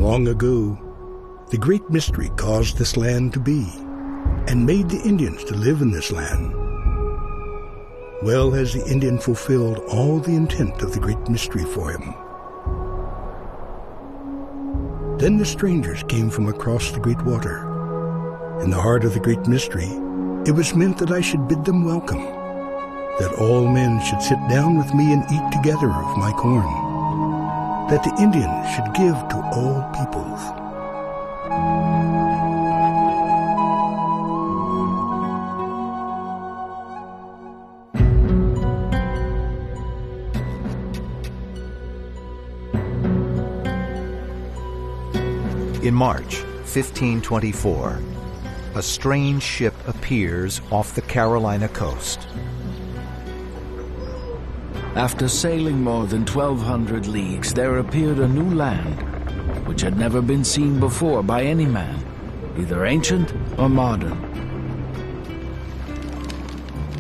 Long ago, the Great Mystery caused this land to be, and made the Indians to live in this land. Well has the Indian fulfilled all the intent of the Great Mystery for him. Then the strangers came from across the great water. In the heart of the Great Mystery, it was meant that I should bid them welcome, that all men should sit down with me and eat together of my corn, that the Indian should give to all peoples. In March 1524, a strange ship appears off the Carolina coast. After sailing more than 1,200 leagues, there appeared a new land, which had never been seen before by any man, either ancient or modern.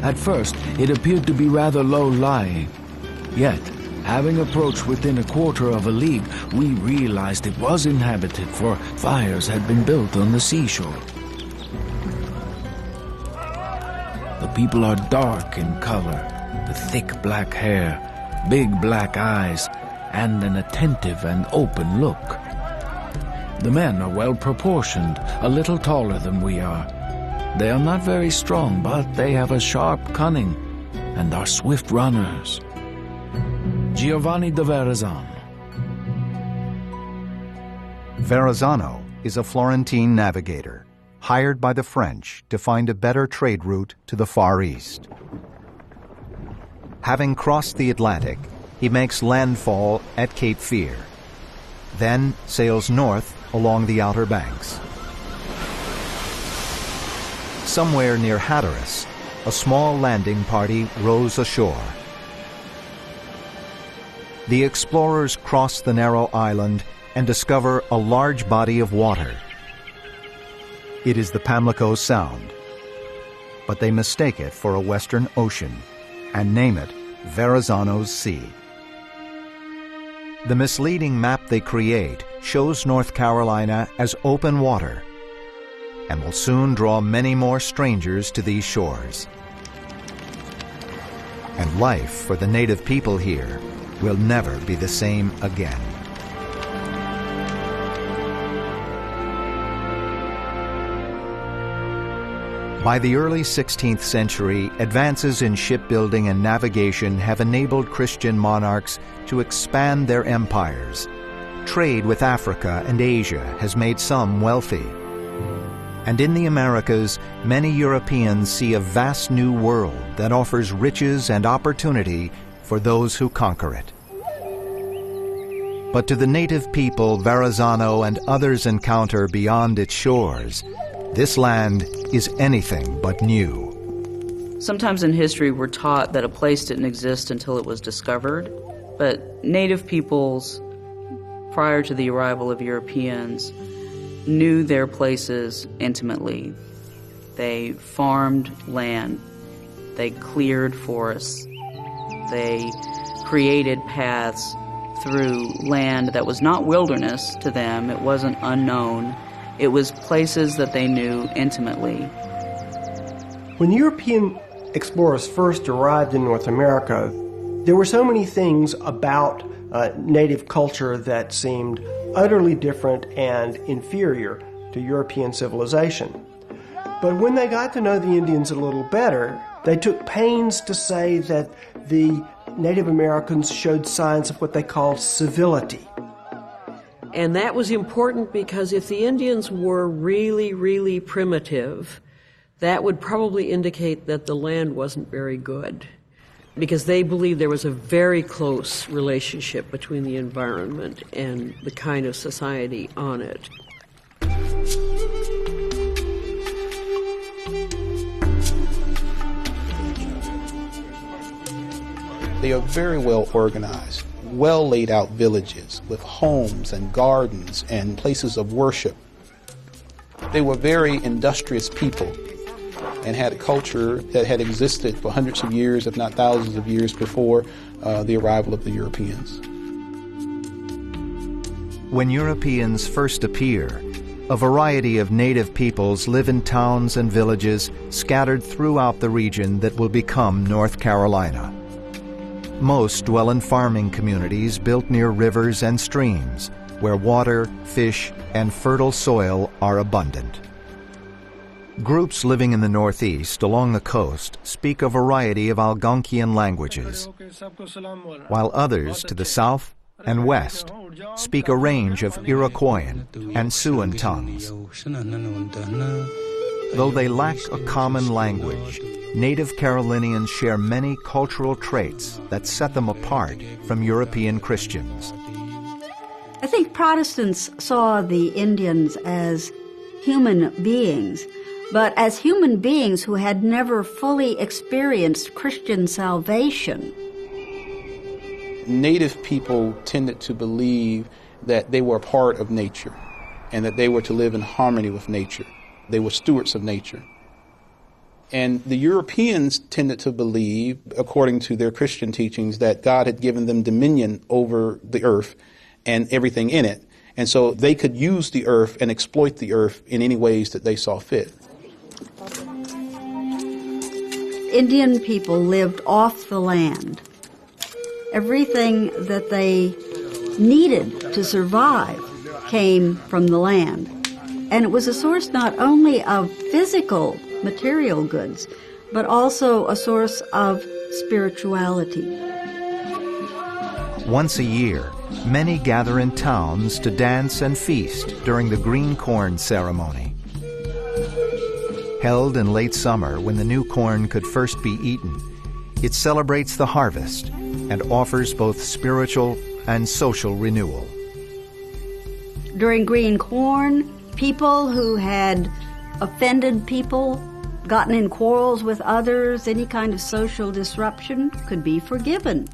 At first, it appeared to be rather low-lying, yet, having approached within a quarter of a league, we realized it was inhabited, for fires had been built on the seashore. The people are dark in color, with thick black hair, big black eyes, and an attentive and open look. The men are well proportioned, a little taller than we are. They are not very strong, but they have a sharp cunning and are swift runners. Giovanni da Verrazzano. Verrazzano is a Florentine navigator, hired by the French to find a better trade route to the Far East. Having crossed the Atlantic, he makes landfall at Cape Fear, then sails north along the Outer Banks. Somewhere near Hatteras, a small landing party rows ashore. The explorers cross the narrow island and discover a large body of water. It is the Pamlico Sound, but they mistake it for a Western Ocean and name it Verrazzano's Sea. The misleading map they create shows North Carolina as open water and will soon draw many more strangers to these shores. And life for the native people here will never be the same again. By the early 16th century, advances in shipbuilding and navigation have enabled Christian monarchs to expand their empires. Trade with Africa and Asia has made some wealthy. And in the Americas, many Europeans see a vast new world that offers riches and opportunity for those who conquer it. But to the native people Verrazzano and others encounter beyond its shores, this land is anything but new. Sometimes in history we're taught that a place didn't exist until it was discovered, but native peoples, prior to the arrival of Europeans, knew their places intimately. They farmed land, they cleared forests, they created paths through land that was not wilderness to them, it wasn't unknown. It was places that they knew intimately. When European explorers first arrived in North America, there were so many things about native culture that seemed utterly different and inferior to European civilization. But when they got to know the Indians a little better, they took pains to say that the Native Americans showed signs of what they called civility. And that was important because if the Indians were really, really primitive, that would probably indicate that the land wasn't very good, because they believed there was a very close relationship between the environment and the kind of society on it. They are very well organized, well laid out villages with homes and gardens and places of worship. They were very industrious people and had a culture that had existed for hundreds of years, if not thousands of years before the arrival of the Europeans. When Europeans first appear, a variety of native peoples live in towns and villages scattered throughout the region that will become North Carolina. Most dwell in farming communities built near rivers and streams, where water, fish, and fertile soil are abundant. Groups living in the Northeast along the coast speak a variety of Algonquian languages, while others to the south and west speak a range of Iroquoian and Siouan tongues. Though they lack a common language, native Carolinians share many cultural traits that set them apart from European Christians. I think Protestants saw the Indians as human beings, but as human beings who had never fully experienced Christian salvation. Native people tended to believe that they were a part of nature and that they were to live in harmony with nature. They were stewards of nature. And the Europeans tended to believe, according to their Christian teachings, that God had given them dominion over the earth and everything in it. And so they could use the earth and exploit the earth in any ways that they saw fit. Indian people lived off the land. Everything that they needed to survive came from the land. And it was a source not only of physical material goods, but also a source of spirituality. Once a year, many gather in towns to dance and feast during the green corn ceremony. Held in late summer when the new corn could first be eaten, it celebrates the harvest and offers both spiritual and social renewal. During green corn, people who had offended people, gotten in quarrels with others, any kind of social disruption could be forgiven.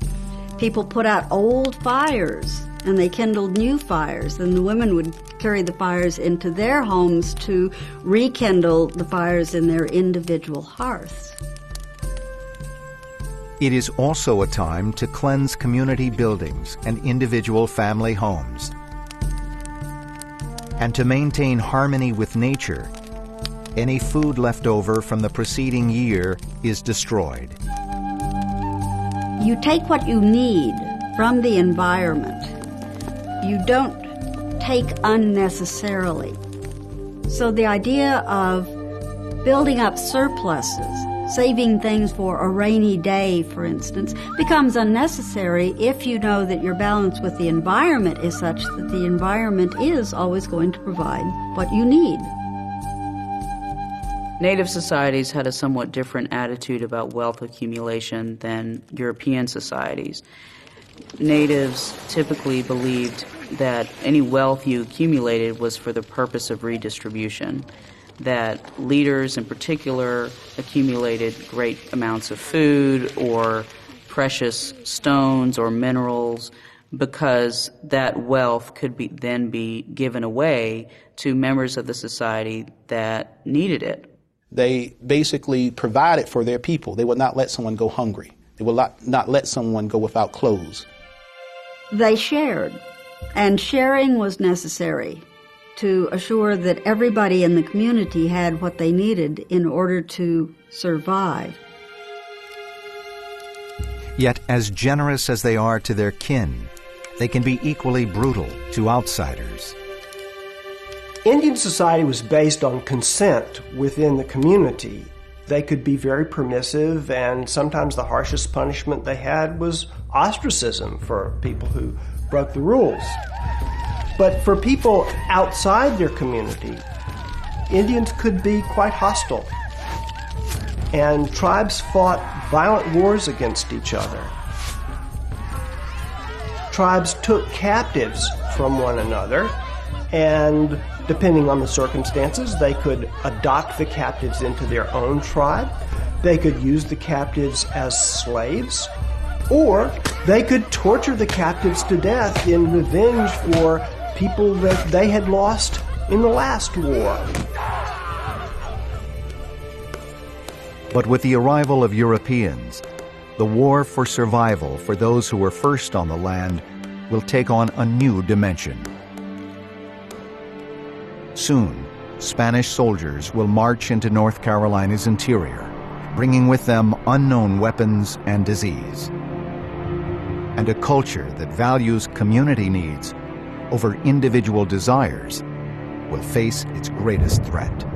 People put out old fires and they kindled new fires. Then the women would carry the fires into their homes to rekindle the fires in their individual hearths. It is also a time to cleanse community buildings and individual family homes. And to maintain harmony with nature, any food left over from the preceding year is destroyed. You take what you need from the environment. You don't take unnecessarily. So the idea of building up surpluses, saving things for a rainy day, for instance, becomes unnecessary if you know that your balance with the environment is such that the environment is always going to provide what you need. Native societies had a somewhat different attitude about wealth accumulation than European societies. Natives typically believed that any wealth you accumulated was for the purpose of redistribution, that leaders in particular accumulated great amounts of food or precious stones or minerals because that wealth could then be given away to members of the society that needed it. They basically provided for their people. They would not let someone go hungry. They would not let someone go without clothes. They shared, and sharing was necessary to assure that everybody in the community had what they needed in order to survive. Yet, as generous as they are to their kin, they can be equally brutal to outsiders. Indian society was based on consent within the community. They could be very permissive, and sometimes the harshest punishment they had was ostracism for people who broke the rules. But for people outside their community, Indians could be quite hostile. And tribes fought violent wars against each other. Tribes took captives from one another, and depending on the circumstances, they could adopt the captives into their own tribe. They could use the captives as slaves, or they could torture the captives to death in revenge for people that they had lost in the last war. But with the arrival of Europeans, the war for survival for those who were first on the land will take on a new dimension. Soon, Spanish soldiers will march into North Carolina's interior, bringing with them unknown weapons and disease. And a culture that values community needs over individual desires will face its greatest threat.